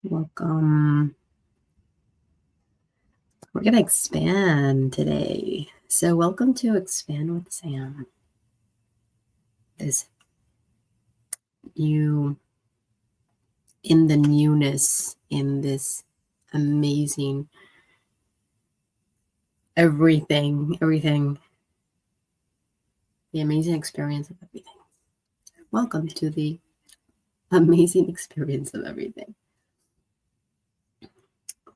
Welcome. We're going to expand today. So, welcome to Expand with Sam. This you in the newness, in this amazing everything, the amazing experience of everything. Welcome to the amazing experience of everything.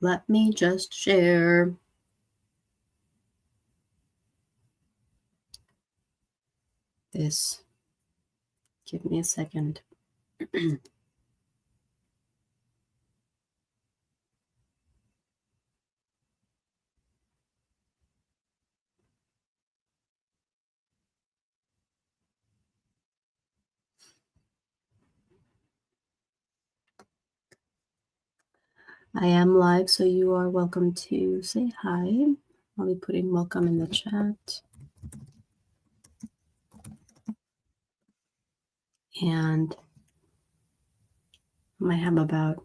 Let me just share. This. Give me a second. I am live, so you are welcome to say hi. I'll be putting welcome in the chat. And I might have about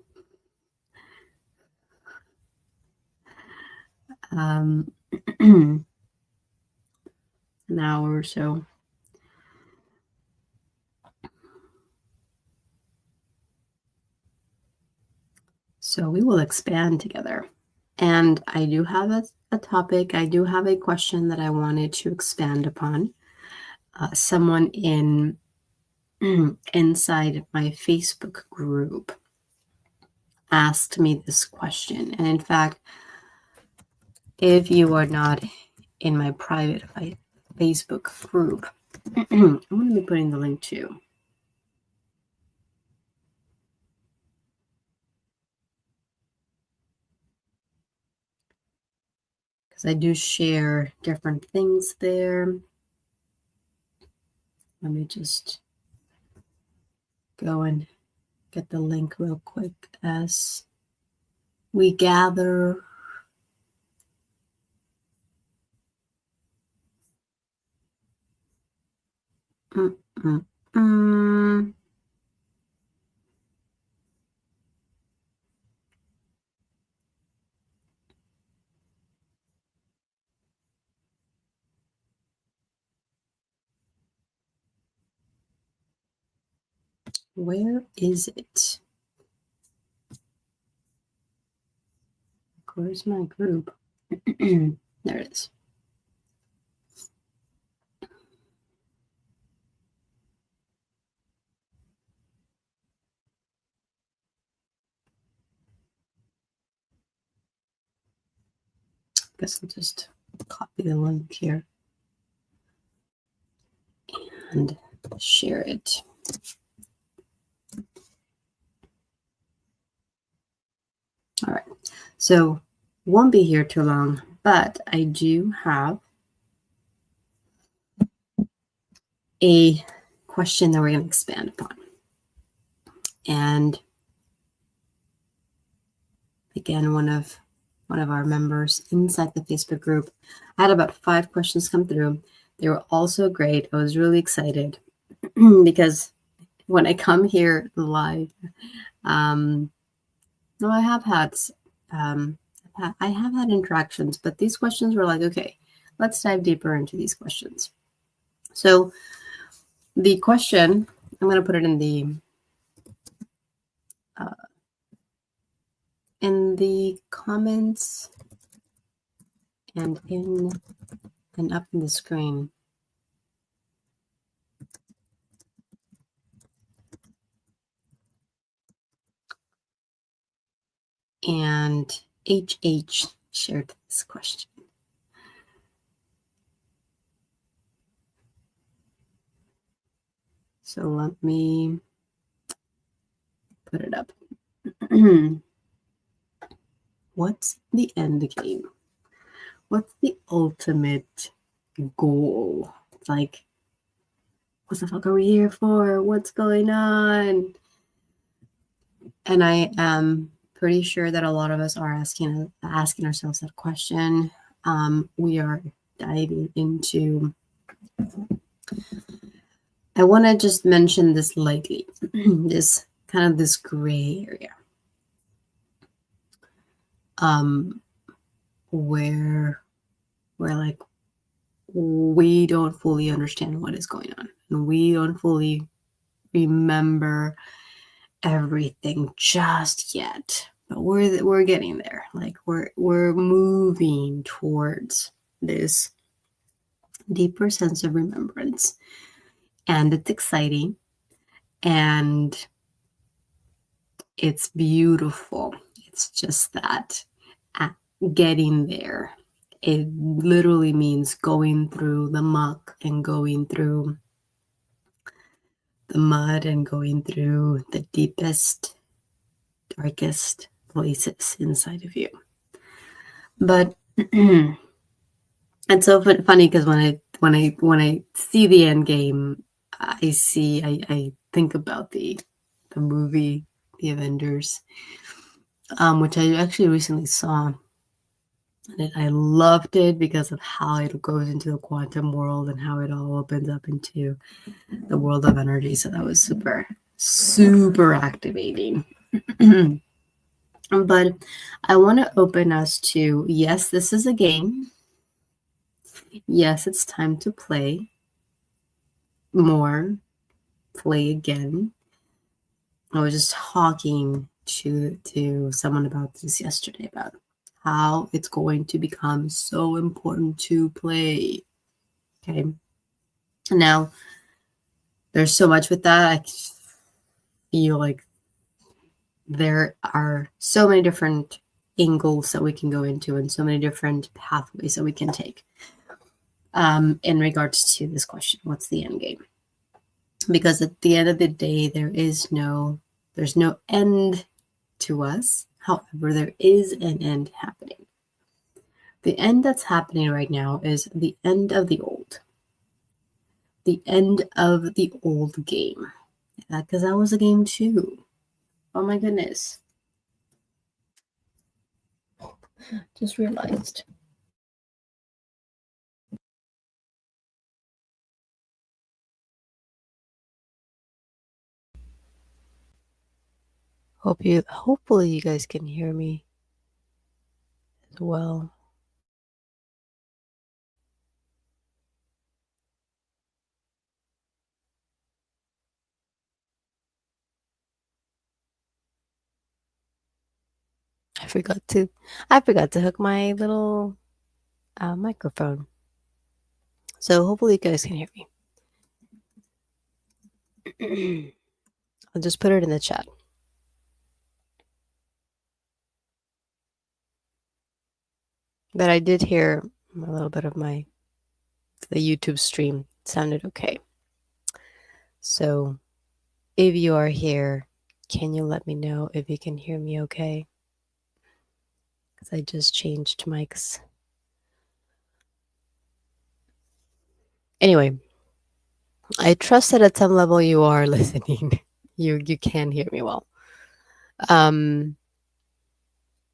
an hour or so. So we will expand together. And I do have a topic. I do have a question that I wanted to expand upon. Someone inside my Facebook group asked me this question. And in fact, if you are not in my private Facebook group, I'm going to be putting the link too. Because I do share different things there. Let me just go and get the link real quick as we gather. Where is it? Where's my group? There it is. Guess I'll just copy the link here and share it. All right, so won't be here too long, but I do have a question that we're going to expand upon. And again, one of our members inside the Facebook group, I had about 5 questions come through. They were also great. I was really excited because when I come here live, I have had interactions, but these questions were like, okay, let's dive deeper into these questions. So the question, I'm going to put it in the comments and up in the screen. And HH shared this question. So let me put it up. What's the end game? What's the ultimate goal? It's like, what the fuck are we here for? What's going on? And I am pretty sure that a lot of us are asking ourselves that question. We are diving into. I want to just mention this lightly, this gray area. um, where like we don't fully understand what is going on, and we don't fully remember everything just yet. But we're getting there. Like we're moving towards this deeper sense of remembrance, and it's exciting, and it's beautiful. It's just that at getting there, it literally means going through the muck and going through the mud and going through the deepest, darkest places inside of you. But it's so funny because when I see the end game, I think about the movie The Avengers, which I actually recently saw. And I loved it because of how it goes into the quantum world and how it all opens up into the world of energy. So that was super, super activating. But I want to open us to, yes, this is a game. Yes, it's time to play more, play again. I was just talking to someone about this yesterday, about how it's going to become so important to play. Okay. Now, there's so much with that. I feel like there are so many different angles that we can go into and so many different pathways that we can take in regards to this question, what's the end game? Because at the end of the day, there's no end to us. However, there is an end happening. The end that's happening right now is the end of the old. The end of the old game. Because that was a game too. Oh my goodness. Just realized. Hopefully you guys can hear me as well. I forgot to hook my little microphone. So hopefully you guys can hear me. I'll just put it in the chat. But I did hear a little bit of the YouTube stream. It sounded okay. So if you are here, can you let me know if you can hear me okay? Because I just changed mics. Anyway, I trust that at some level you are listening. You can hear me well.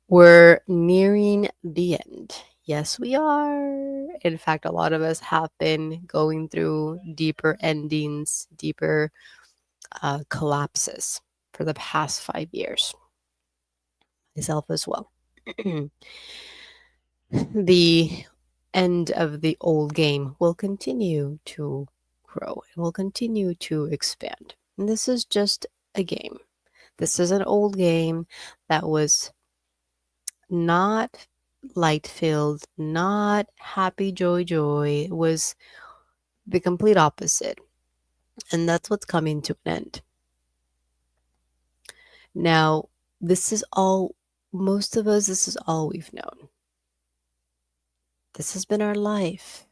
We're nearing the end. Yes, we are. In fact, a lot of us have been going through deeper endings, deeper collapses for the past 5 years. Myself as well. The end of the old game will continue to grow. It will continue to expand. And this is just a game. This is an old game that was not light filled, not happy, joy. It was the complete opposite. And that's what's coming to an end. Now, most of us, this is all we've known. This has been our life.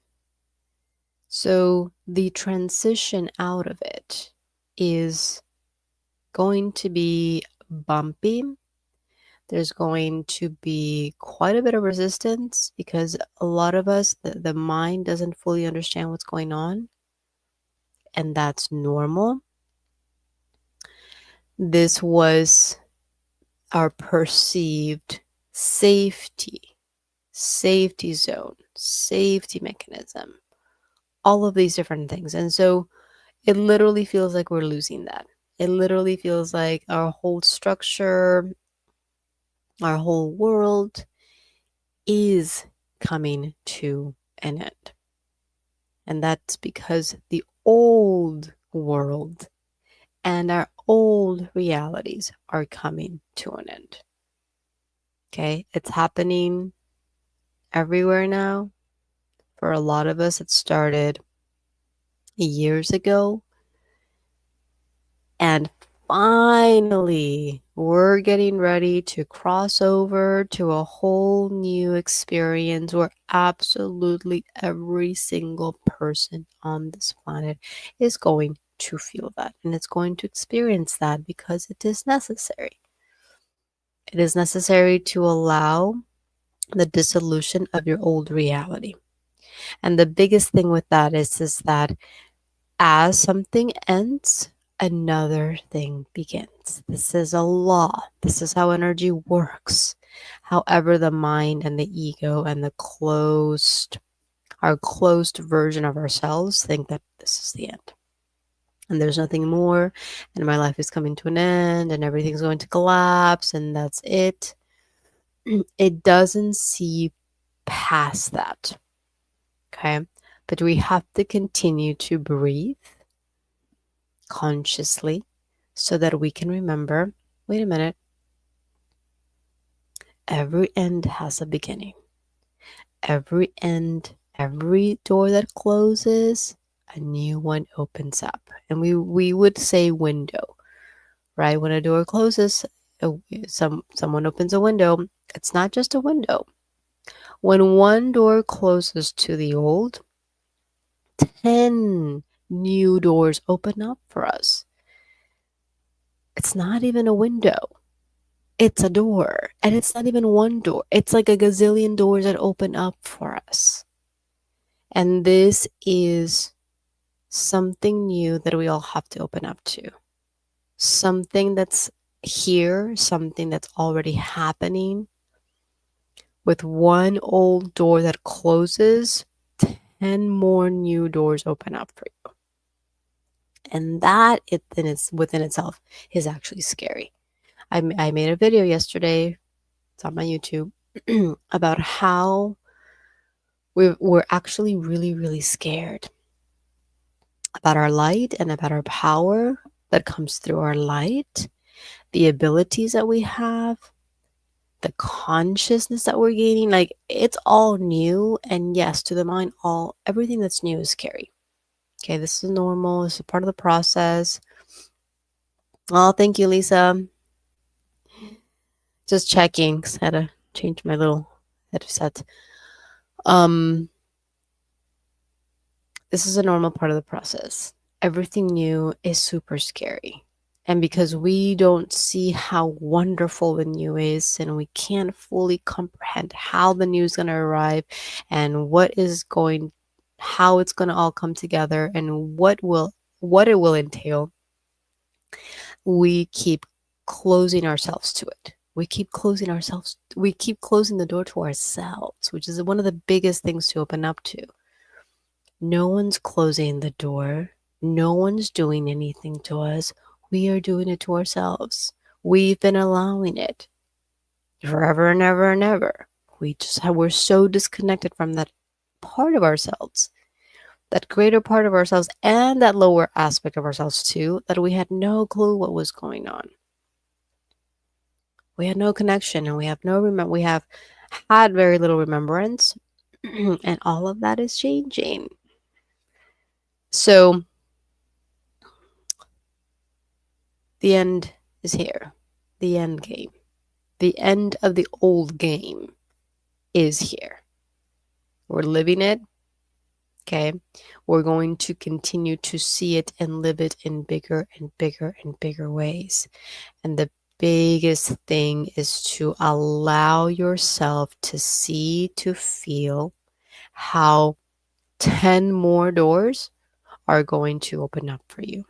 So the transition out of it is going to be bumpy. There's going to be quite a bit of resistance because a lot of us, the mind doesn't fully understand what's going on. And that's normal. This was our perceived safety zone, safety mechanism, all of these different things. And so it literally feels like we're losing that. It literally feels like our whole structure, Our whole world is coming to an end. And that's because the old world and our old realities are coming to an end. Okay? It's happening everywhere now. For a lot of us, it started years ago. And finally, we're getting ready to cross over to a whole new experience where absolutely every single person on this planet is going to feel that and it's going to experience that because it is necessary. It is necessary to allow the dissolution of your old reality. And the biggest thing with that is that as something ends, another thing begins. This is a law. This is how energy works. However, the mind and the ego and our closed version of ourselves think that this is the end. And there's nothing more, and my life is coming to an end, and everything's going to collapse, and that's it. It doesn't see past that. Okay? But we have to continue to breathe consciously so that we can remember, wait a minute, every end has a beginning. Every end, every door that closes, a new one opens up. And we would say window, right? When a door closes, someone opens a window. It's not just a window. When one door closes to the old, 10 new doors open up for us. It's not even a window. It's a door. And it's not even one door. It's like a gazillion doors that open up for us. And this is something new that we all have to open up to. Something that's here, something that's already happening. With one old door that closes, 10 more new doors open up for you. And that within itself is actually scary. I made a video yesterday, it's on my YouTube, about how we're actually really, really scared about our light and about our power that comes through our light, the abilities that we have, the consciousness that we're gaining. Like, it's all new. And yes, to the mind, everything that's new is scary. Okay, this is normal. This is part of the process. Oh, thank you, Lisa. Just checking, 'cause I had to change my little headset. This is a normal part of the process. Everything new is super scary. And because we don't see how wonderful the new is, and we can't fully comprehend how the new is going to arrive and how it's going to all come together and what it will entail, we keep closing ourselves to it. We keep closing the door to ourselves, which is one of the biggest things to open up to. No one's closing the door. No one's doing anything to us. We are doing it to ourselves. We've been allowing it forever and ever and ever. We're so disconnected from that part of ourselves, that greater part of ourselves, and that lower aspect of ourselves too, that we had no clue what was going on. We had no connection, and we have had very little remembrance, and all of that is changing. So the end is here. The end game. The end of the old game is here. We're living it. Okay. We're going to continue to see it and live it in bigger and bigger and bigger ways. And the biggest thing is to allow yourself to see, to feel how 10 more doors are going to open up for you.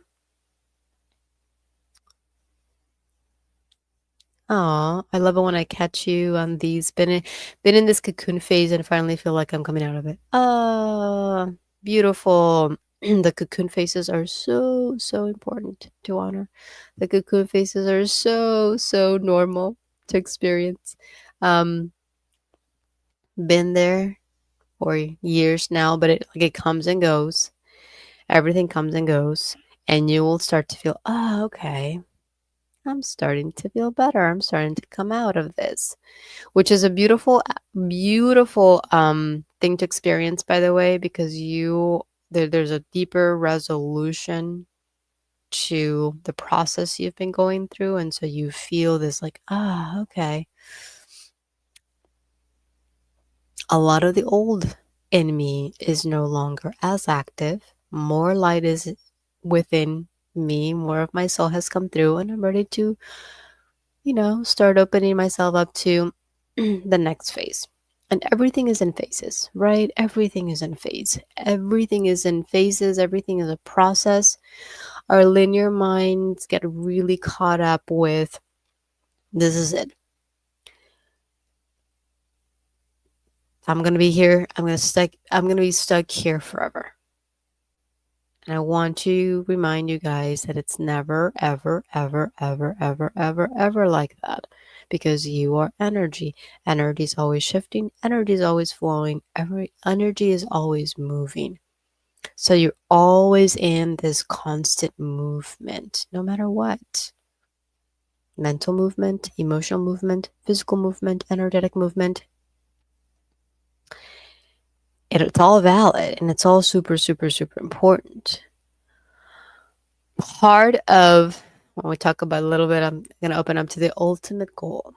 Oh, I love it when I catch you on these. Been in this cocoon phase and finally feel like I'm coming out of it. Ah, beautiful. The cocoon phases are so, so important to honor. The cocoon phases are so, so normal. to experience. Um, been there for years now, but it comes and goes. Everything comes and goes, and you will start to feel, oh, okay, I'm starting to feel better. I'm starting to come out of this, which is a beautiful, beautiful thing to experience, by the way, because there's a deeper resolution to the process you've been going through, and so you feel this like, ah, okay, a lot of the old in me is no longer as active. More light is within me, more of my soul has come through, and I'm ready to, start opening myself up to the next phase. And everything is in phases, right? Everything is in phase. Everything is in phases. Everything is a process. Our linear minds get really caught up with, this is it. I'm going to be here. I'm going to be stuck here forever. And I want to remind you guys that it's never, ever, ever, ever, ever, ever, ever like that. Because you are energy. Energy is always shifting. Energy is always flowing. Every energy is always moving. So you're always in this constant movement, no matter what. Mental movement, emotional movement, physical movement, energetic movement. It's all valid and it's all super, super, super important. Part of when we talk about a little bit, I'm going to open up to the ultimate goal.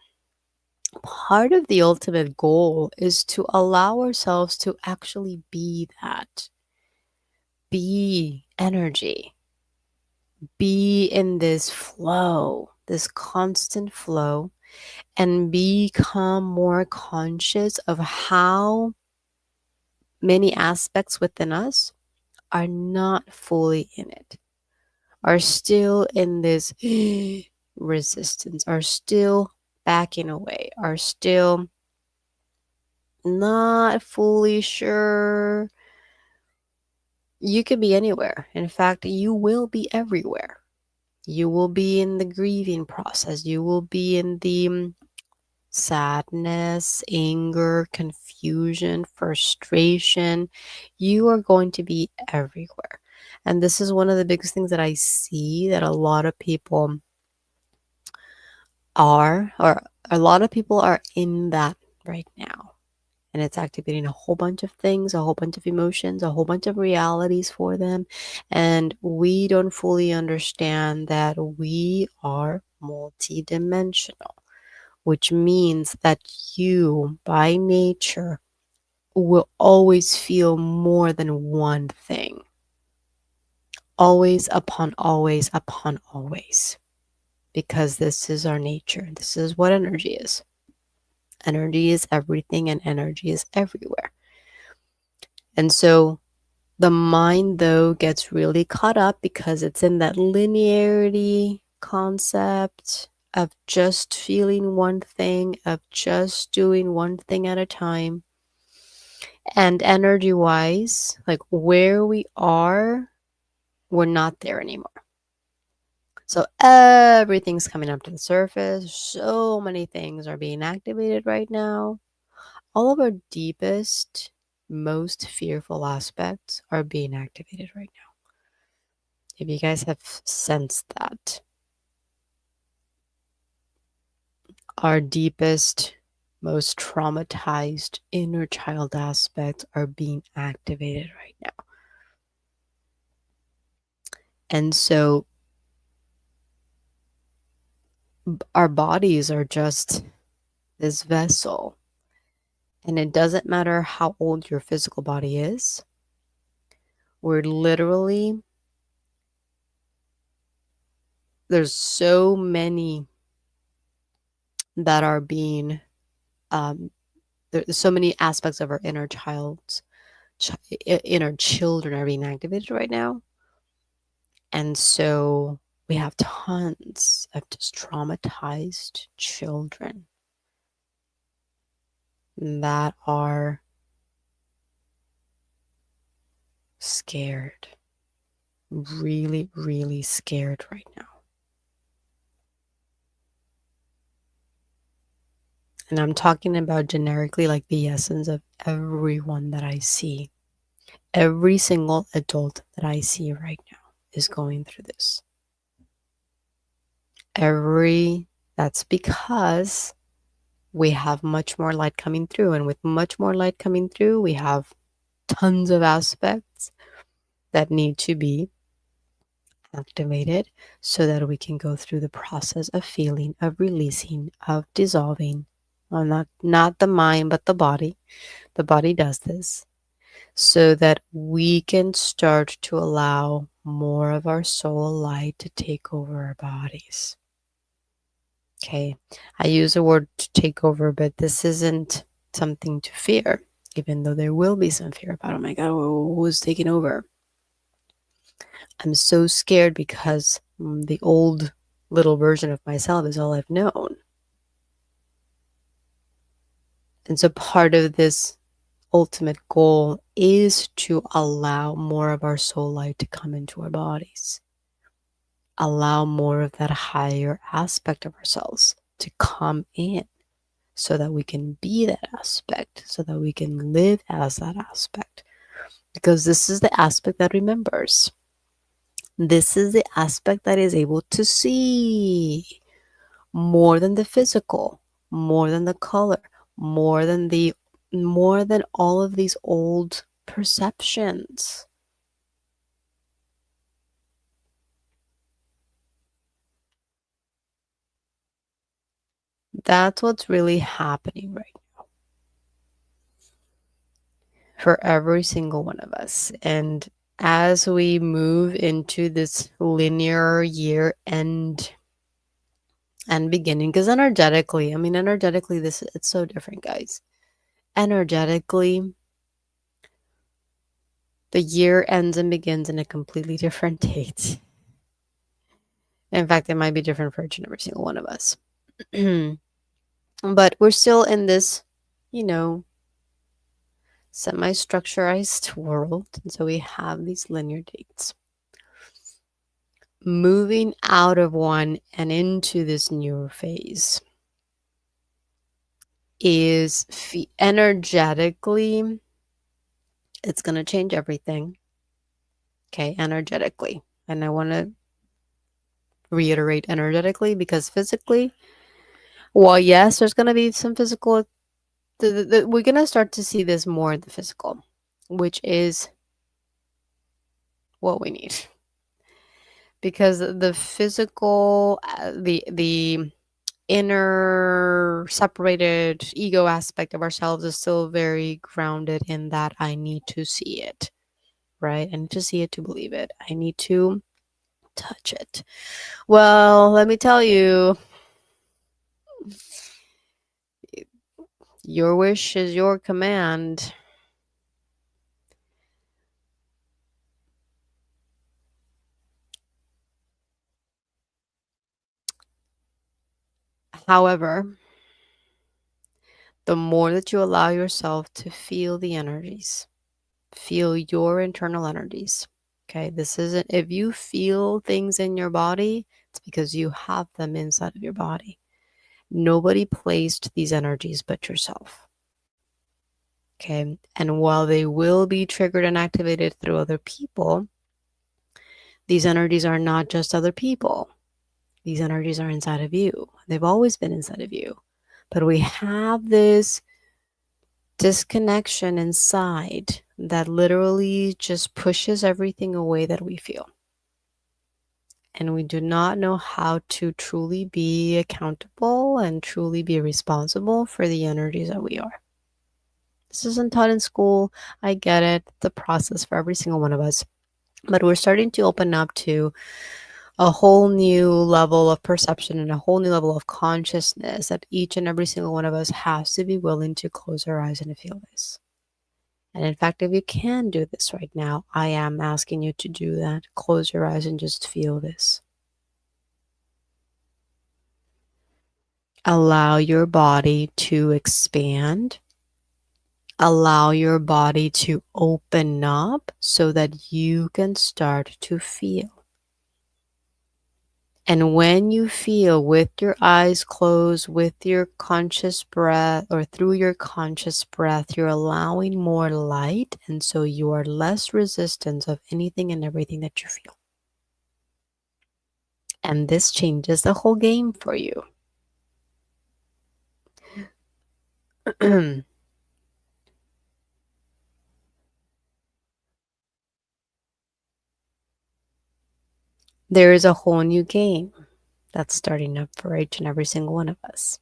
Part of the ultimate goal is to allow ourselves to actually be that. Be energy. Be in this flow, this constant flow, and become more conscious of how many aspects within us are not fully in it, are still in this resistance, are still backing away, are still not fully sure. You could be anywhere. In fact, you will be everywhere. You will be in the grieving process. You will be in the sadness, anger, confusion, frustration. You are going to be everywhere. And this is one of the biggest things that I see that a lot of people or a lot of people are in that right now. And it's activating a whole bunch of things, a whole bunch of emotions, a whole bunch of realities for them. And we don't fully understand that we are multidimensional, which means that you, by nature, will always feel more than one thing. Always upon always upon always. Because this is our nature. This is what energy is. Energy is everything and energy is everywhere. And so the mind, though, gets really caught up because it's in that linearity concept of just feeling one thing, of just doing one thing at a time. And energy wise, like where we are, we're not there anymore. So everything's coming up to the surface. So many things are being activated right now. All of our deepest, most fearful aspects are being activated right now. If you guys have sensed that, our deepest, most traumatized inner child aspects are being activated right now. And so our bodies are just this vessel. And it doesn't matter how old your physical body is. We're literally, there's so many that are being, there's so many aspects of our inner inner children are being activated right now. And so we have tons of just traumatized children that are scared, really, really scared right now. And I'm talking about generically, like the essence of everyone that I see. Every single adult that I see right now is going through this. That's because we have much more light coming through. And with much more light coming through, we have tons of aspects that need to be activated so that we can go through the process of feeling, of releasing, of dissolving. Well, not the mind, but the body. The body does this so that we can start to allow more of our soul light to take over our bodies. Okay, I use the word to take over, but this isn't something to fear, even though there will be some fear about, oh my God, who's taking over? I'm so scared because the old little version of myself is all I've known. And so part of this ultimate goal is to allow more of our soul light to come into our bodies. Allow more of that higher aspect of ourselves to come in so that we can be that aspect, so that we can live as that aspect. Because this is the aspect that remembers. This is the aspect that is able to see more than the physical, more than the color, more than all of these old perceptions. That's what's really happening right now for every single one of us. And as we move into this linear year end and beginning, because energetically, it's so different, guys. Energetically, the year ends and begins in a completely different date. In fact, it might be different for each and every single one of us. But we're still in this, semi-structurized world. And so we have these linear dates. Moving out of one and into this newer phase is energetically, it's going to change everything. Okay, energetically. And I want to reiterate energetically because physically, well, yes, there's going to be some physical, we're going to start to see this more in the physical, which is what we need. Because the physical, the inner separated ego aspect of ourselves is still very grounded in that I need to see it, right? I need to see it to believe it. I need to touch it. Well, let me tell you, your wish is your command. However, the more that you allow yourself to feel the energies, feel your internal energies. Okay, this isn't, if you feel things in your body, it's because you have them inside of your body. Nobody placed these energies but yourself. Okay, and while they will be triggered and activated through other people, these energies are not just other people. These energies are inside of you. They've always been inside of you. But we have this disconnection inside that literally just pushes everything away that we feel. And we do not know how to truly be accountable and truly be responsible for the energies that we are. This isn't taught in school. I get it. It's a process for every single one of us. But we're starting to open up to a whole new level of perception and a whole new level of consciousness that each and every single one of us has to be willing to close our eyes and to feel this. And in fact, if you can do this right now, I am asking you to do that. Close your eyes and just feel this. Allow your body to expand. Allow your body to open up so that you can start to feel. And when you feel with your eyes closed, with your conscious breath, or through your conscious breath, you're allowing more light. And so you are less resistant of anything and everything that you feel. And this changes the whole game for you. There is a whole new game that's starting up for each and every single one of us.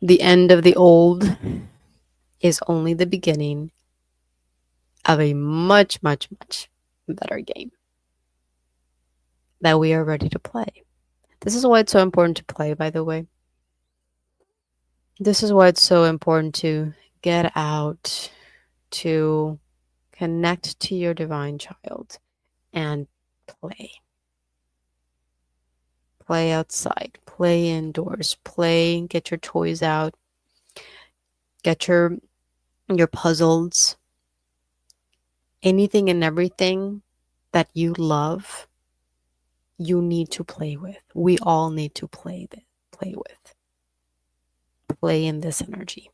The end of the old is only the beginning of a much, much, much better game that we are ready to play. This is why it's so important to play, by the way. This is why it's so important to get out, to connect to your divine child and play. Play outside, play indoors, play, get your toys out, get your puzzles, anything and everything that you love, you need to play with. We all need to play with. Play in this energy.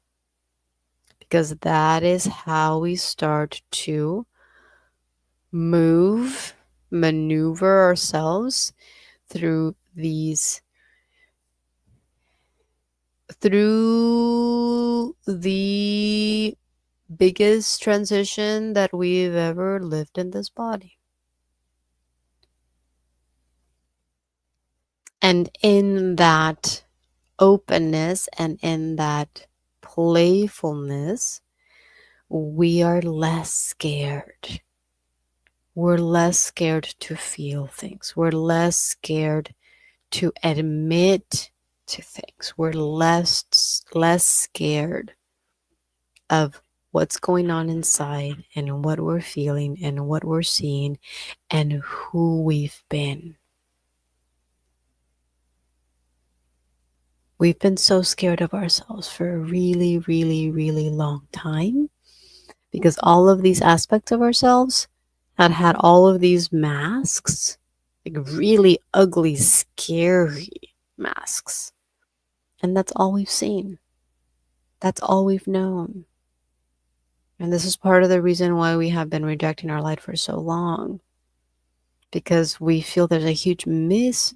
Because that is how we start to maneuver ourselves through the biggest transition that we've ever lived in this body. And in that openness and in that playfulness, we are less scared. We're less scared to feel things. We're less scared to admit to things. We're less scared of what's going on inside and what we're feeling and what we're seeing and who we've been. We've been so scared of ourselves for a really, really, really long time because all of these aspects of ourselves had all of these masks, like really ugly, scary masks. And that's all we've seen. That's all we've known. And this is part of the reason why we have been rejecting our light for so long. Because we feel there's a huge mismatch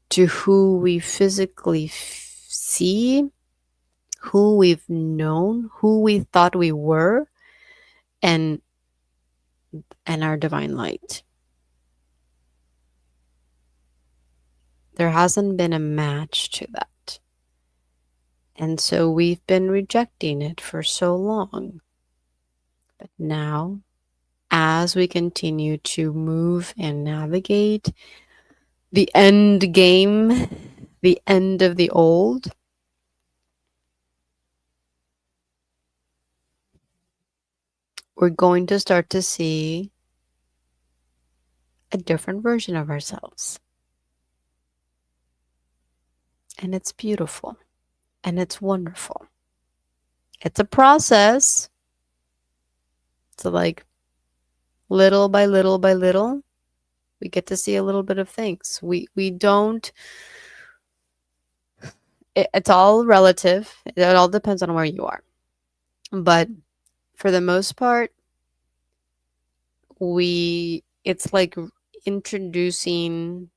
to who we physically see, who we've known, who we thought we were, and our divine light. There hasn't been a match to that. And so we've been rejecting it for so long. But now, as we continue to move and navigate the end game, the end of the old, we're going to start to see a different version of ourselves. And it's beautiful. And it's wonderful. It's a process. So like little by little by little, we get to see a little bit of things. We don't, it's all relative. It all depends on where you are. But for the most part, it's like introducing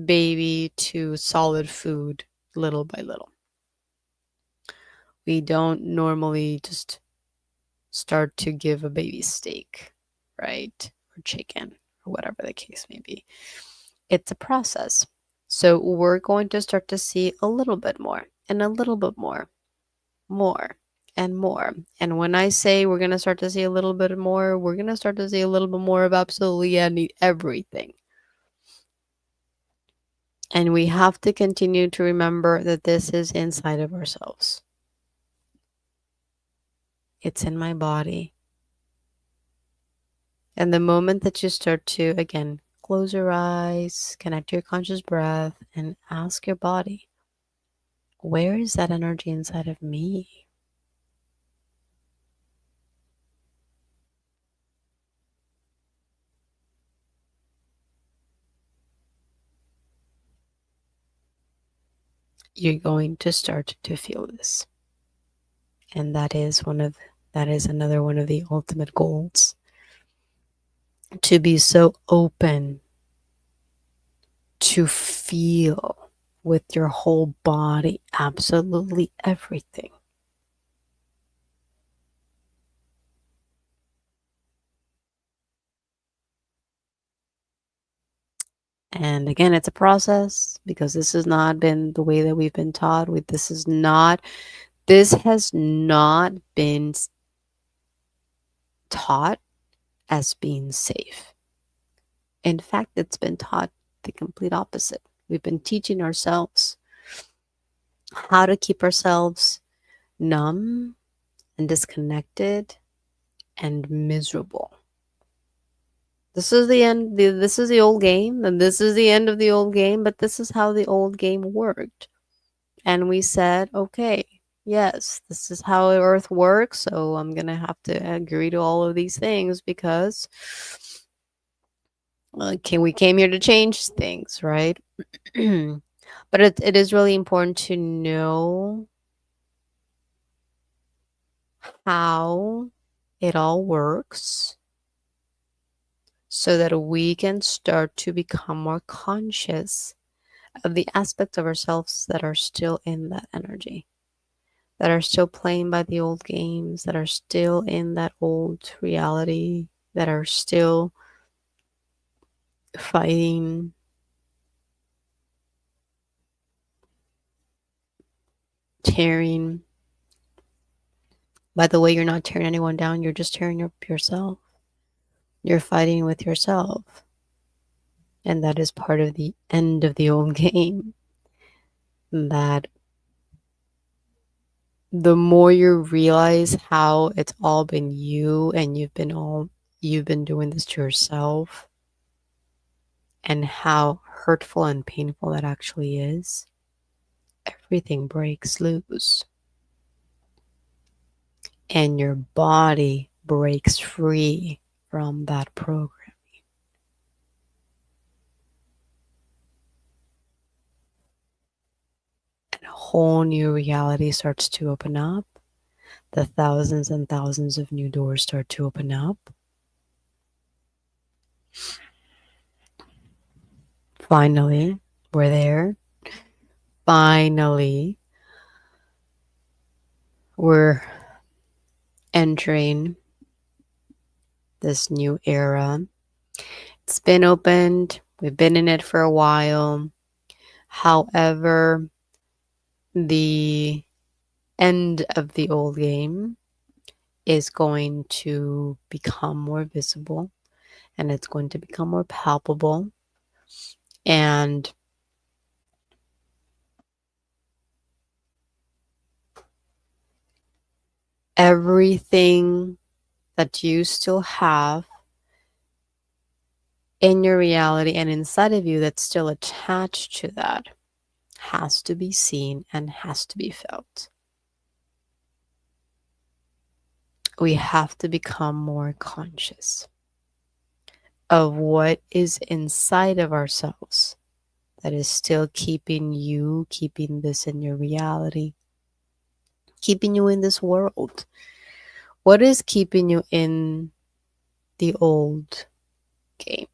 baby to solid food little by little. We don't normally just start to give a baby steak, right? Or chicken, or whatever the case may be. It's a process. So we're going to start to see a little bit more and a little bit more and more. And when I say we're going to start to see a little bit more, we're going to start to see a little bit more of absolutely everything. And we have to continue to remember that this is inside of ourselves. It's in my body. And the moment that you start to, again, close your eyes, connect to your conscious breath, and ask your body, where is that energy inside of me? you're going to start to feel this. And that is another one of the ultimate goals, to be so open to feel with your whole body absolutely everything. And again, it's a process, because this has not been the way that we've been taught. This has not been taught as being safe. In fact, it's been taught the complete opposite. We've been teaching ourselves how to keep ourselves numb and disconnected and miserable. This is the end. This is the old game, and this is the end of the old game, but this is how the old game worked. And we said, okay, yes, this is how Earth works, so I'm going to have to agree to all of these things, because we came here to change things, right? But it is really important to know how it all works, so that we can start to become more conscious of the aspects of ourselves that are still in that energy, that are still playing by the old games, that are still in that old reality, that are still fighting, tearing. By the way, you're not tearing anyone down, you're just tearing up yourself. You're fighting with yourself. And that is part of the end of the old game. That the more you realize how it's all been you, and you've been doing this to yourself, and how hurtful and painful that actually is, everything breaks loose. And your body breaks free from that program. And a whole new reality starts to open up. The thousands and thousands of new doors start to open up. Finally, we're there. Finally, we're entering this new era. It's been opened. We've been in it for a while. However, the end of the old game is going to become more visible, and it's going to become more palpable. And everything that you still have in your reality and inside of you that's still attached to that has to be seen and has to be felt. We have to become more conscious of what is inside of ourselves that is still keeping this in your reality, keeping you in this world. What is keeping you in the old game?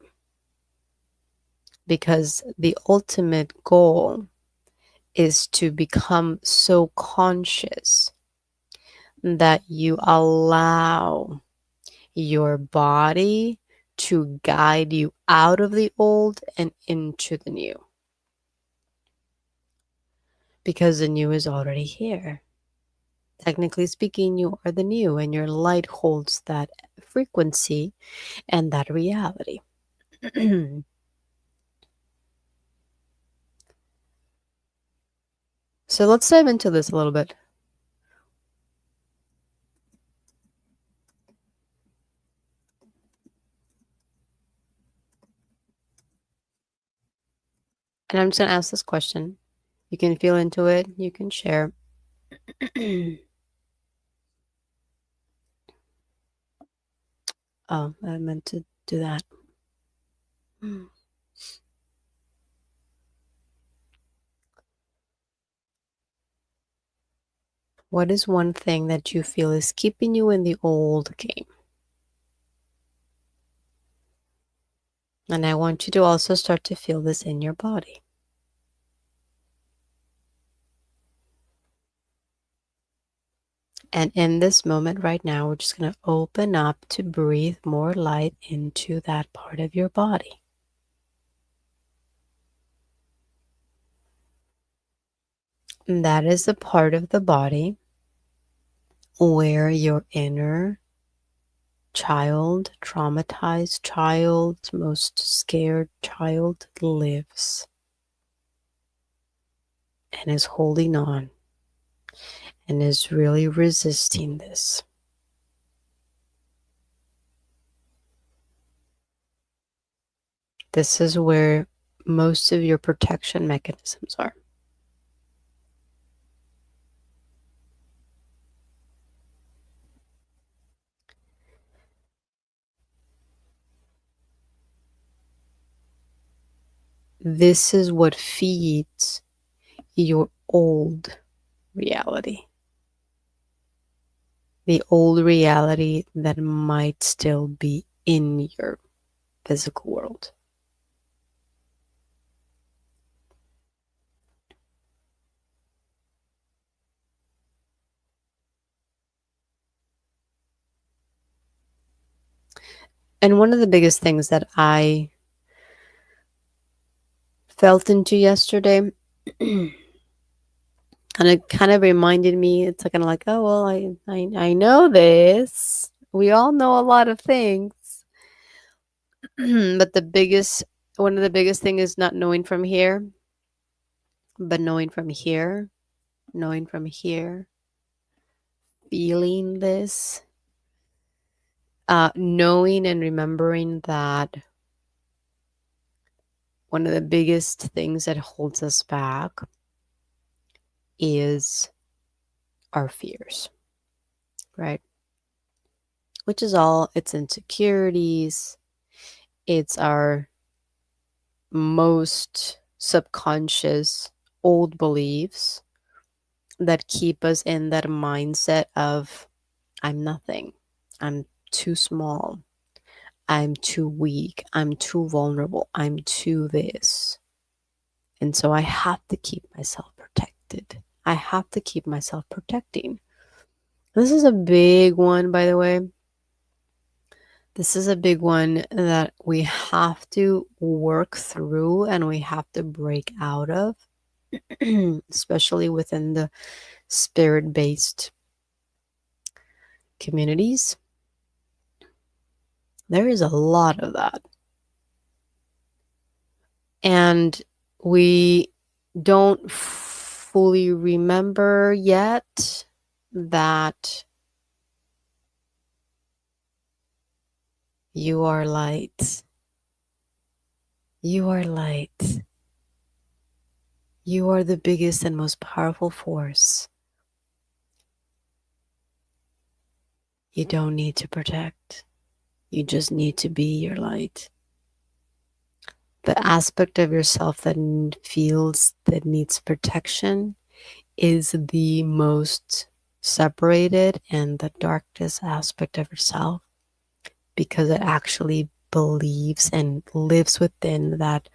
Because the ultimate goal is to become so conscious that you allow your body to guide you out of the old and into the new. Because the new is already here. Technically speaking, you are the new, and your light holds that frequency and that reality. So let's dive into this a little bit. And I'm just going to ask this question. You can feel into it. You can share. Oh, I meant to do that. What is one thing that you feel is keeping you in the old game? And I want you to also start to feel this in your body. And in this moment right now, we're just going to open up to breathe more light into that part of your body. And that is the part of the body where your inner child, traumatized child, most scared child lives and is holding on and is really resisting this. This is where most of your protection mechanisms are. This is what feeds your old reality. The old reality that might still be in your physical world. And one of the biggest things that I felt into yesterday, and it kind of reminded me, it's kind of like, oh, well, I know this. We all know a lot of things. But one of the biggest thing is not knowing from here, but knowing from here, feeling this, knowing and remembering that one of the biggest things that holds us back is our fears, right? Which is all, it's insecurities, it's our most subconscious old beliefs that keep us in that mindset of, I'm nothing, I'm too small, I'm too weak, I'm too vulnerable, I'm too this. And so I have to keep myself protected. I have to keep myself protecting. This is a big one, by the way. This is a big one that we have to work through and we have to break out of, especially within the spirit-based communities. There is a lot of that. And we don't fully remember yet that you are light. You are light. You are the biggest and most powerful force. You don't need to protect. You just need to be your light. The aspect of yourself that feels that needs protection is the most separated and the darkest aspect of yourself, because it actually believes and lives within that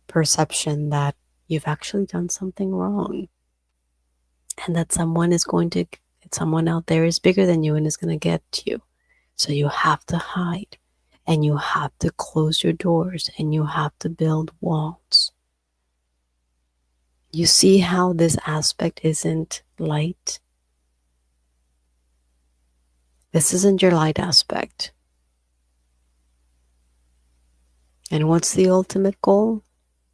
perception that you've actually done something wrong and that someone out there is bigger than you and is going to get you. So you have to hide and you have to close your doors and you have to build walls. You see how this aspect isn't light? This isn't your light aspect. And what's the ultimate goal?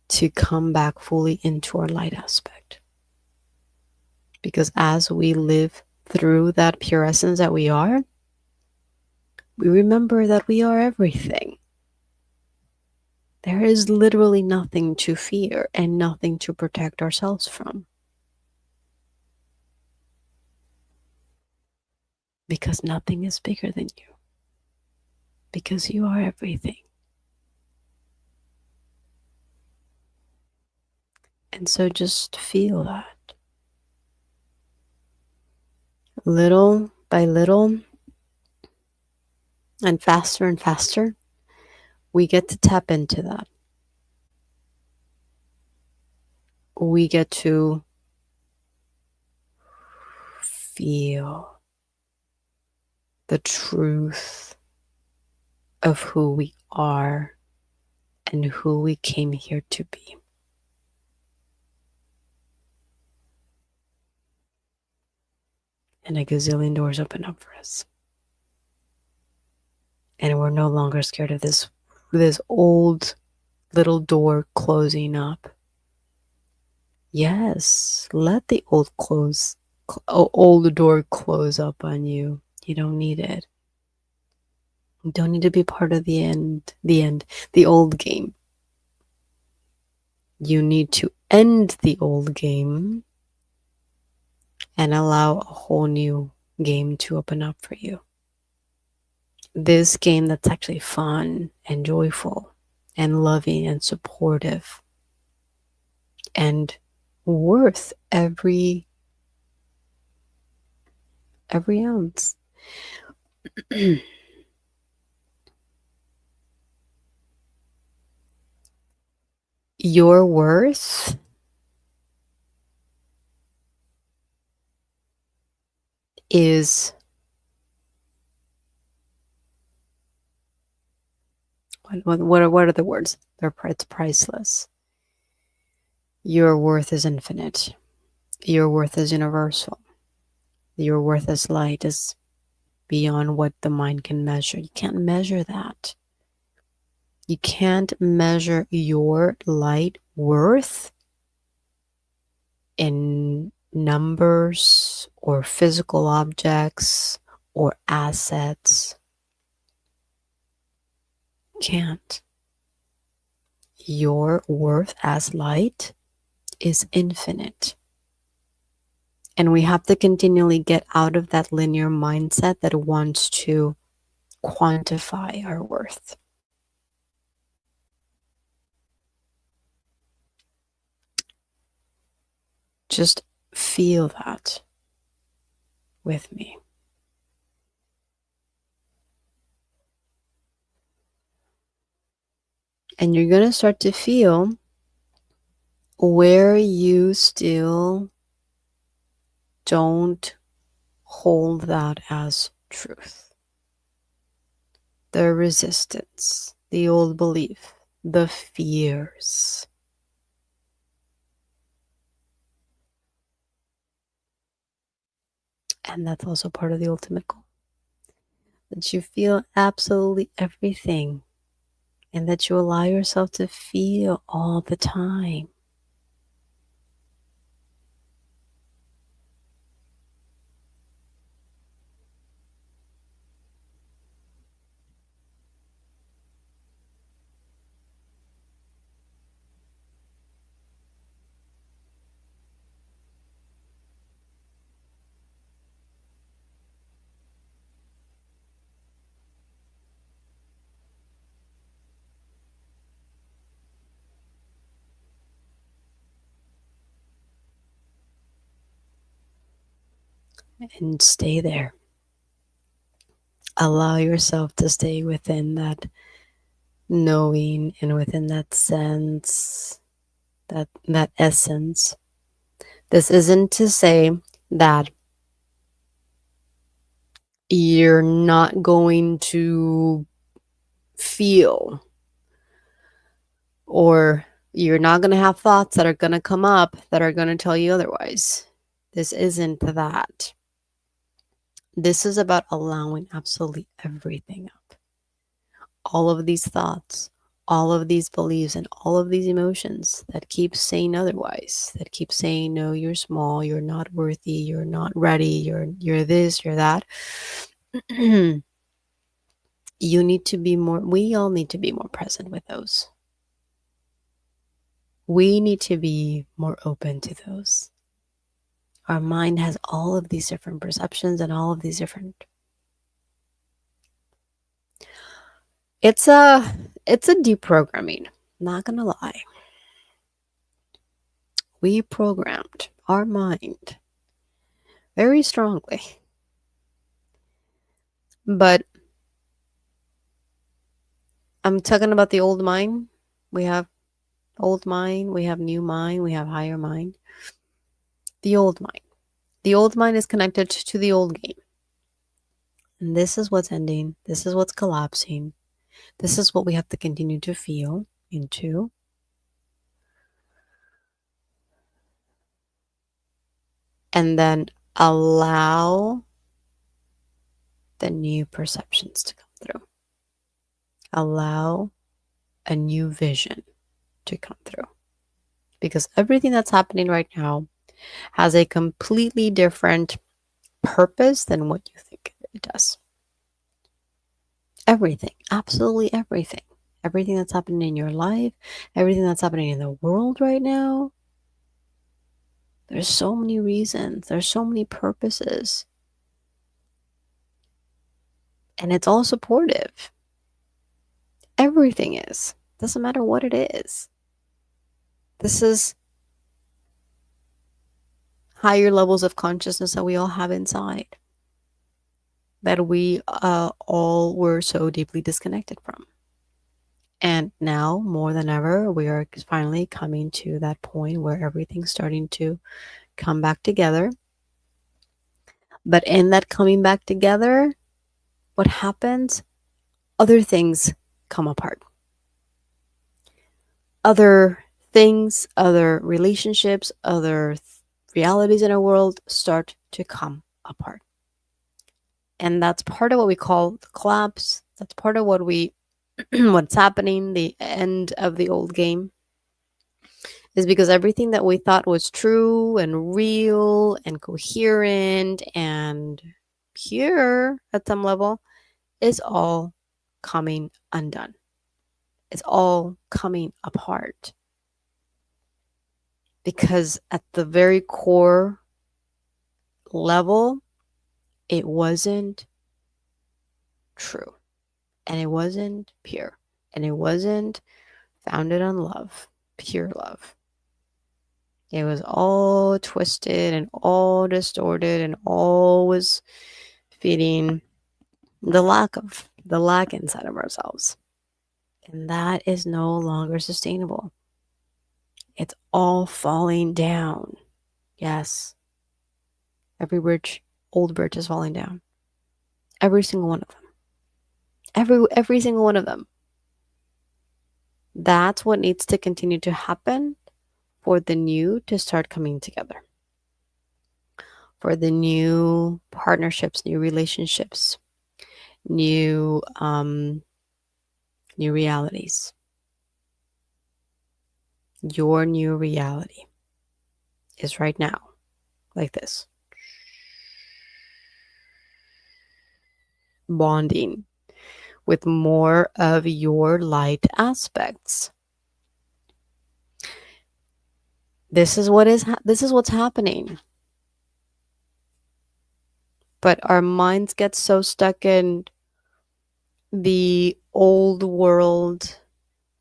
To come back fully into our light aspect. Because as we live through that pure essence that we are, we remember that we are everything. There is literally nothing to fear and nothing to protect ourselves from. Because nothing is bigger than you. Because you are everything. And so just feel that. little by little and faster, we get to tap into that. We get to feel the truth of who we are and who we came here to be. And a gazillion doors open up for us. And we're no longer scared of this old little door closing up. Yes, let the old door close up on you. You don't need it. You don't need to be part of the old game. You need to end the old game and allow a whole new game to open up for you. This game that's actually fun and joyful and loving and supportive and worth every ounce. Your worth is what are the words? It's priceless. Your worth is infinite. Your worth is universal. Your worth is light, is beyond what the mind can measure. You can't measure that. You can't measure your light worth in numbers or physical objects or assets. Can't. Your worth as light is infinite. And we have to continually get out of that linear mindset that wants to quantify our worth. Just feel that with me. And you're going to start to feel where you still don't hold that as truth. The resistance, the old belief, the fears. And that's also part of the ultimate goal. That you feel absolutely everything and that you allow yourself to feel all the time. And stay there. Allow yourself to stay within that knowing and within that sense, that essence. This isn't to say that you're not going to feel, or you're not going to have thoughts that are going to come up that are going to tell you otherwise. This isn't that. This is about allowing absolutely everything up. All of these thoughts, all of these beliefs, and all of these emotions that keep saying otherwise, that keep saying, no, you're small, you're not worthy, you're not ready, you're this, you're that. You need to be more, we all need to be more present with those. We need to be more open to those. Our mind has all of these different perceptions and all of these different. It's a deprogramming, not gonna lie. We programmed our mind very strongly But I'm talking about the old mind. We have old mind, we have new mind, we have higher mind. The old mind. The old mind is connected to the old game. And this is what's ending. This is what's collapsing. This is what we have to continue to feel into. And then allow the new perceptions to come through. Allow a new vision to come through. Because everything that's happening right now has a completely different purpose than what you think it does. Everything, absolutely everything. Everything that's happening in your life, everything that's happening in the world right now. There's so many reasons, there's so many purposes. And it's all supportive. Everything is. Doesn't matter what it is. This is higher levels of consciousness that we all have inside, that we all were so deeply disconnected from. And now, more than ever, we are finally coming to that point where everything's starting to come back together. But in that coming back together, what happens? Other things come apart. Other things, other relationships, other realities in our world start to come apart. And that's part of what we call the collapse. That's part of what what's happening, the end of the old game, is because everything that we thought was true and real and coherent and pure at some level is all coming undone. It's all coming apart. Because at the very core level, it wasn't true. And it wasn't pure. And it wasn't founded on love, pure love. It was all twisted and all distorted and all was feeding the lack inside of ourselves. And that is no longer sustainable. It's all falling down. Yes. Every old bridge is falling down. Every single one of them. Every single one of them. That's what needs to continue to happen for the new to start coming together. For the new partnerships, new relationships, new realities. Your new reality is right now, like this. Bonding with more of your light aspects. This is what's happening. But our minds get so stuck in the old world,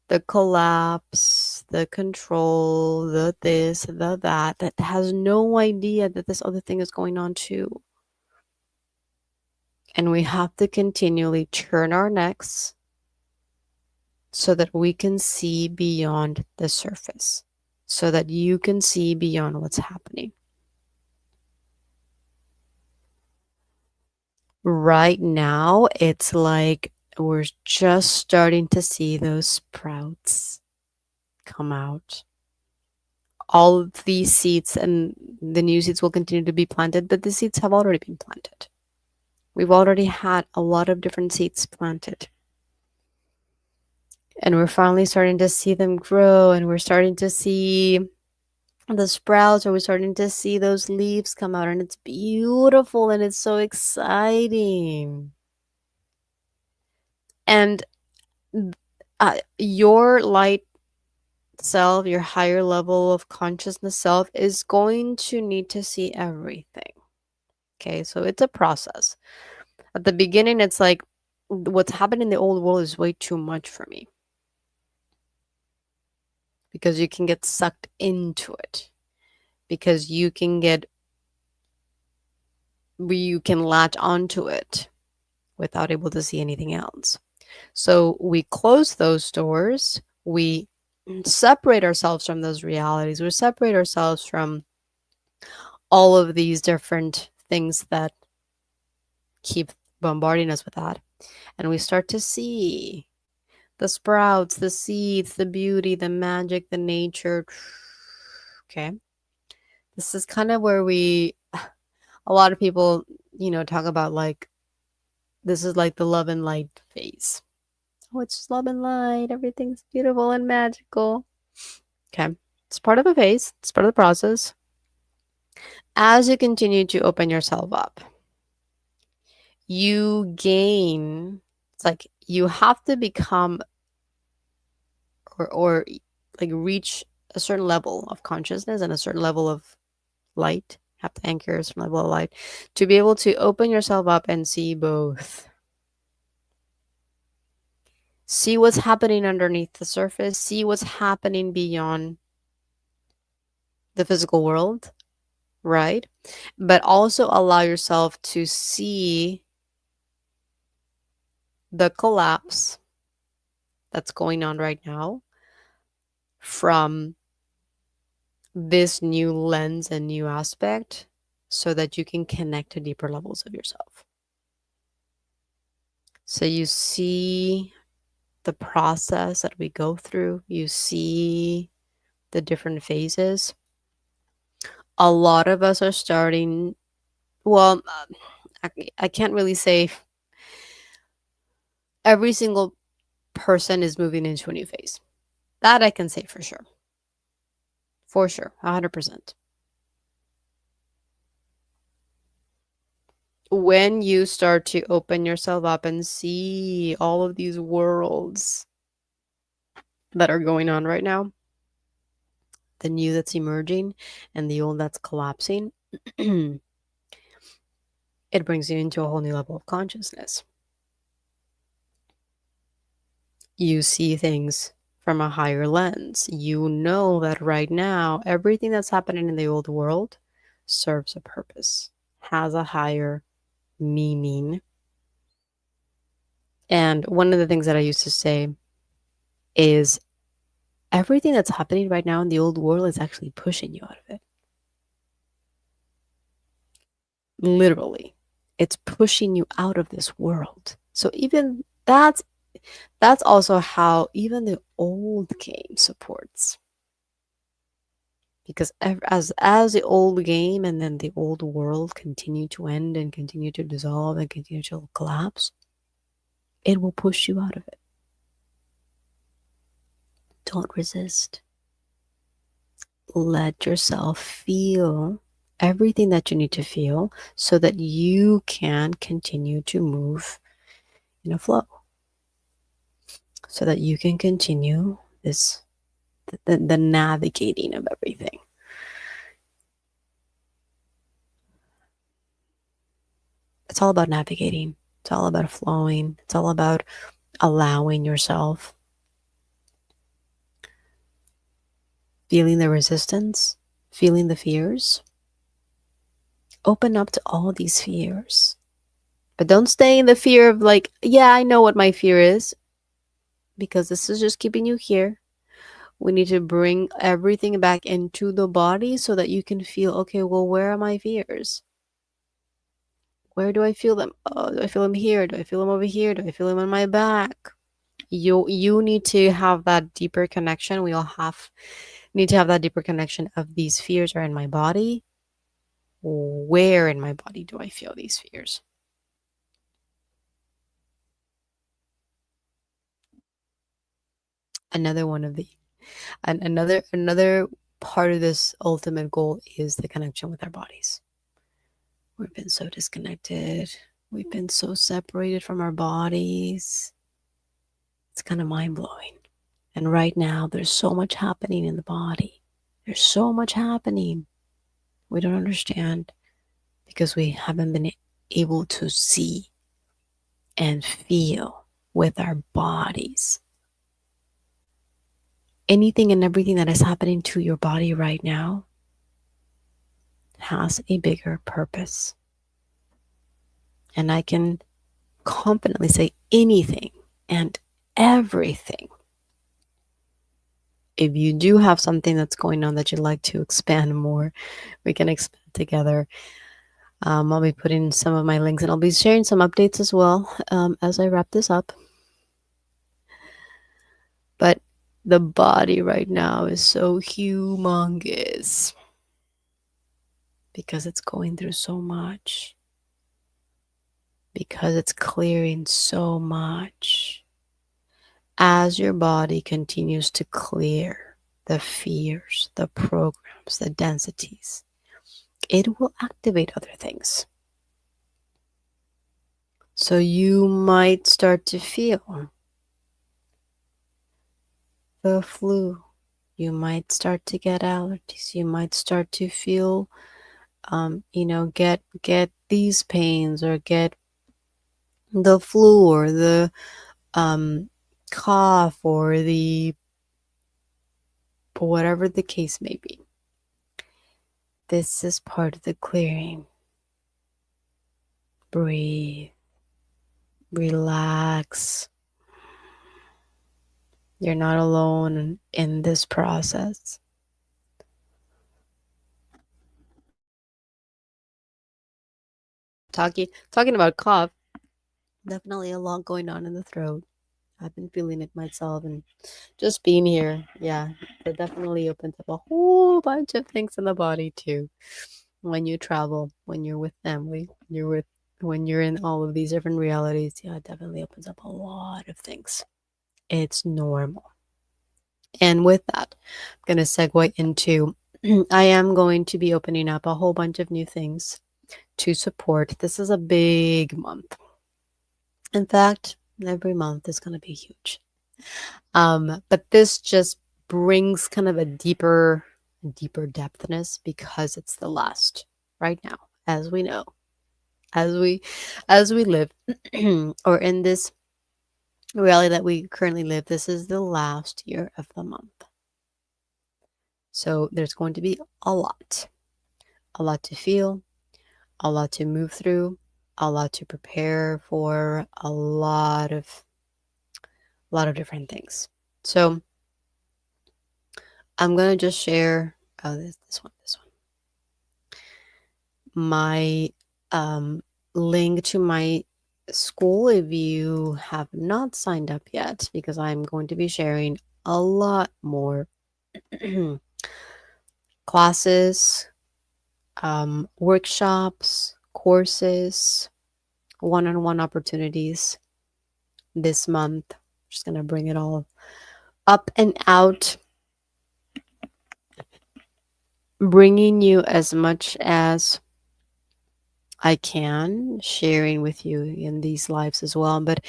the collapse, the control, the this, the that has no idea that this other thing is going on too. And we have to continually turn our necks so that we can see beyond the surface, so that you can see beyond what's happening. Right now, it's like we're just starting to see those sprouts come out. All of these seeds and the new seeds will continue to be planted, but the seeds have already been planted. We've already had a lot of different seeds planted. And we're finally starting to see them grow, and we're starting to see the sprouts, or we're starting to see those leaves come out, and it's beautiful and it's so exciting. And your light self, your higher level of consciousness self, is going to need to see everything. Okay, so it's a process. At the beginning, it's like what's happening in the old world is way too much for me, because you can get sucked into it, because you can latch onto it, without able to see anything else. So we close those doors, we separate ourselves from those realities, we separate ourselves from all of these different things that keep bombarding us with that. And we start to see the sprouts, the seeds, the beauty, the magic, the nature. Okay. This is kind of where a lot of people, talk about like, this is like the love and light phase. Oh, it's just love and light. Everything's beautiful and magical. Okay. It's part of a phase, it's part of the process. As you continue to open yourself up, you gain, it's like you have to become or like reach a certain level of consciousness and a certain level of light. You have to anchor a certain level of light to be able to open yourself up and see both. See what's happening underneath the surface, see what's happening beyond the physical world, right? But also allow yourself to see the collapse that's going on right now from this new lens and new aspect so that you can connect to deeper levels of yourself. So you see the process that we go through, you see the different phases. A lot of us are starting, well, I can't really say every single person is moving into a new phase. That I can say for sure. For sure, 100%. When you start to open yourself up and see all of these worlds that are going on right now, the new that's emerging and the old that's collapsing, it brings you into a whole new level of consciousness. You see things from a higher lens. You know that right now, everything that's happening in the old world serves a purpose, has a higher meaning. And one of the things that I used to say is everything that's happening right now in the old world is actually pushing you out of it. Literally, it's pushing you out of this world. So even that's also how even the old game supports. Because as the old game and then the old world continue to end and continue to dissolve and continue to collapse, it will push you out of it. Don't resist. Let yourself feel everything that you need to feel so that you can continue to move in a flow, so that you can continue the navigating of everything. It's all about navigating. It's all about flowing. It's all about allowing yourself, feeling the resistance, feeling the fears. Open up to all these fears. But don't stay in the fear of like, yeah, I know what my fear is, because this is just keeping you here. We need to bring everything back into the body so that you can feel, okay, well, where are my fears? Where do I feel them? Oh, do I feel them here? Do I feel them over here? Do I feel them on my back? You need to have that deeper connection. We all need to have that deeper connection of these fears are in my body. Where in my body do I feel these fears? Another one of the and another part of this ultimate goal is the connection with our bodies. We've been so disconnected. We've been so separated from our bodies. It's kind of mind-blowing. And right now, there's so much happening in the body. There's so much happening. We don't understand because we haven't been able to see and feel with our bodies. Anything and everything that is happening to your body right now has a bigger purpose. And I can confidently say anything and everything. If you do have something that's going on that you'd like to expand more, we can expand together. I'll be putting some of my links and I'll be sharing some updates as well as I wrap this up. But the body right now is so humongous because it's going through so much, because it's clearing so much. As your body continues to clear the fears, the programs, the densities, it will activate other things. So you might start to feel the flu. You might start to get allergies. You might start to feel, get these pains or get the flu or the cough or the whatever the case may be. This is part of the clearing. Breathe. Relax. You're not alone in this process. Talking about cough, definitely a lot going on in the throat. I've been feeling it myself, and just being here, yeah, it definitely opens up a whole bunch of things in the body too. When you travel, when you're with family, when you're in all of these different realities, yeah, it definitely opens up a lot of things. It's normal. And with that, I'm going to segue into I am going to be opening up a whole bunch of new things to support. This is a big month. In fact, every month is going to be huge. But this just brings kind of a deeper depthness because it's the last right now, as we know, as we live, or in this reality that we currently live. This is the last year of the month. So there's going to be a lot to feel, a lot to move through, a lot to prepare for, a lot of different things. So I'm gonna just share this one my link to my school if you have not signed up yet, because I'm going to be sharing a lot more classes, workshops, courses, one-on-one opportunities this month. I'm just going to bring it all up and out, bringing you as much as I can, sharing with you in these lives as well, but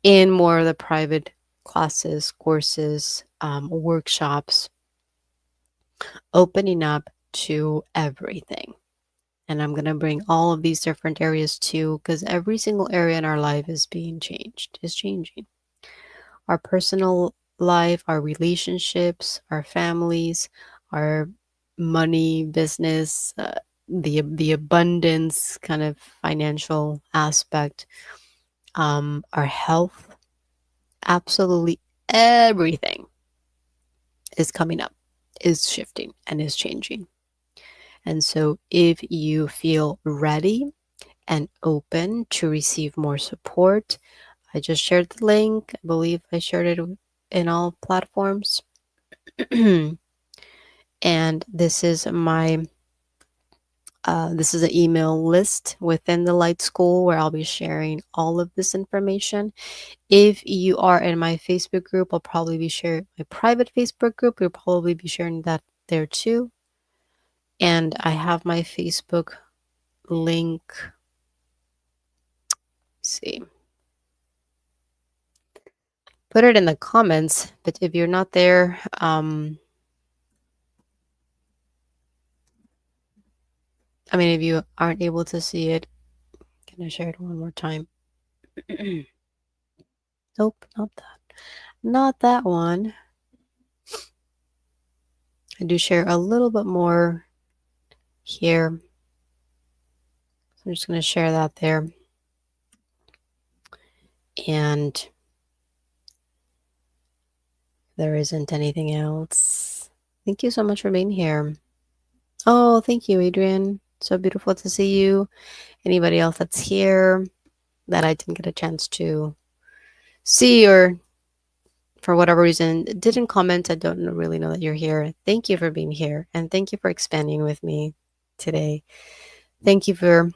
in more of the private classes, courses, workshops, opening up to everything. And I'm going to bring all of these different areas too, because every single area in our life is being changed, is changing. Our personal life, our relationships, our families, our money, business, the abundance kind of financial aspect, our health, absolutely everything is coming up, is shifting, and is changing. And so if you feel ready and open to receive more support, I just shared the link. I believe I shared it in all platforms. And this is this is an email list within the Light School where I'll be sharing all of this information. If you are in my Facebook group, I'll probably be sharing my private Facebook group. We'll probably be sharing that there too. And I have my Facebook link. Let's see. Put it in the comments, but if you're not there, if you aren't able to see it, can I share it one more time? Nope, not that. Not that one. I do share a little bit more here. So I'm just going to share that there. And there isn't anything else. Thank you so much for being here. Oh, thank you, Adrian. So beautiful to see you. Anybody else that's here that I didn't get a chance to see, or for whatever reason didn't comment, I don't really know that you're here. Thank you for being here, and thank you for expanding with me today. Thank you for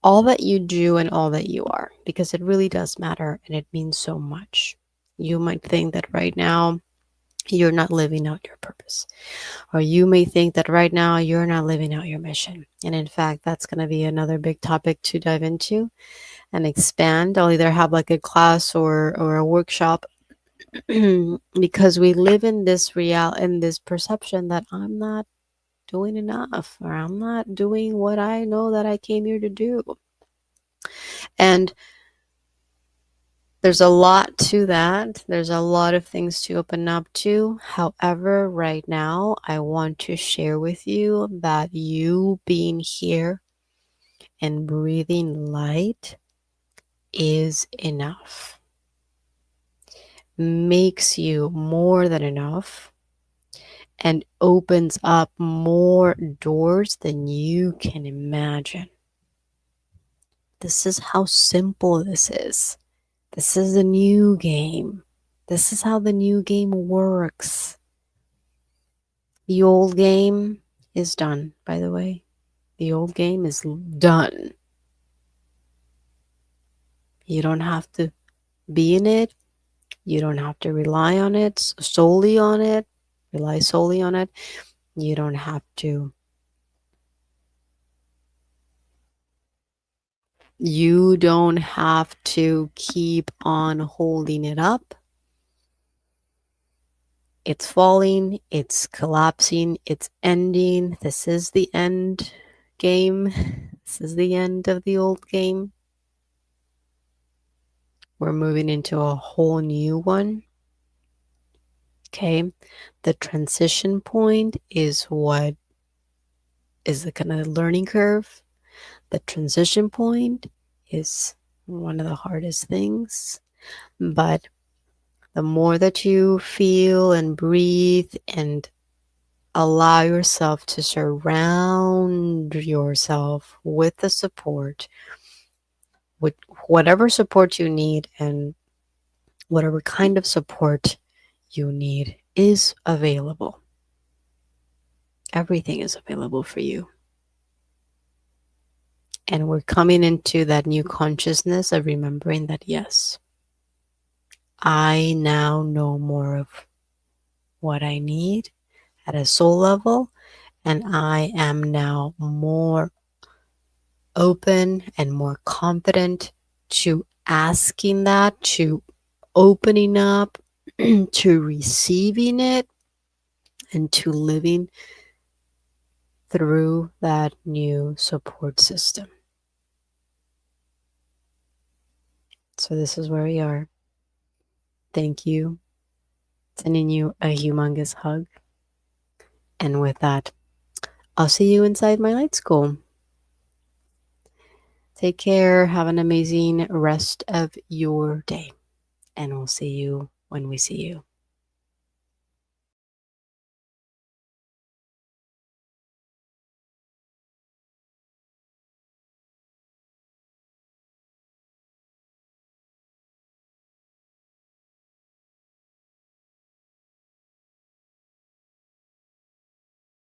all that you do and all that you are, because it really does matter and it means so much. You might think that right now you're not living out your purpose, or you may think that right now you're not living out your mission. And in fact, that's going to be another big topic to dive into and expand. I'll either have like a class or a workshop because we live in this in this perception that I'm not doing enough, or I'm not doing what I know that I came here to do. And there's a lot to that. There's a lot of things to open up to. However, right now, I want to share with you that you being here and breathing light is enough. Makes you more than enough and opens up more doors than you can imagine. This is how simple this is. This is a new game. This is how the new game works. The old game is done, by the way. The old game is done. You don't have to be in it. You don't have to rely on it, solely on it, rely solely on it. You don't have to. You don't have to keep on holding it up. It's falling, it's collapsing, it's ending. This is the end game. This is the end of the old game. We're moving into a whole new one. Okay. The transition point is what is the kind of learning curve. The transition point is one of the hardest things. But the more that you feel and breathe and allow yourself to surround yourself with the support, with whatever support you need, and whatever kind of support you need is available. Everything is available for you. And we're coming into that new consciousness of remembering that, yes, I now know more of what I need at a soul level, and I am now more open and more confident to asking that, to opening up, to receiving it, and to living through that new support system. So, this is where we are. Thank you. Sending you a humongous hug. And with that, I'll see you inside my light school. Take care. Have an amazing rest of your day. And we'll see you when we see you.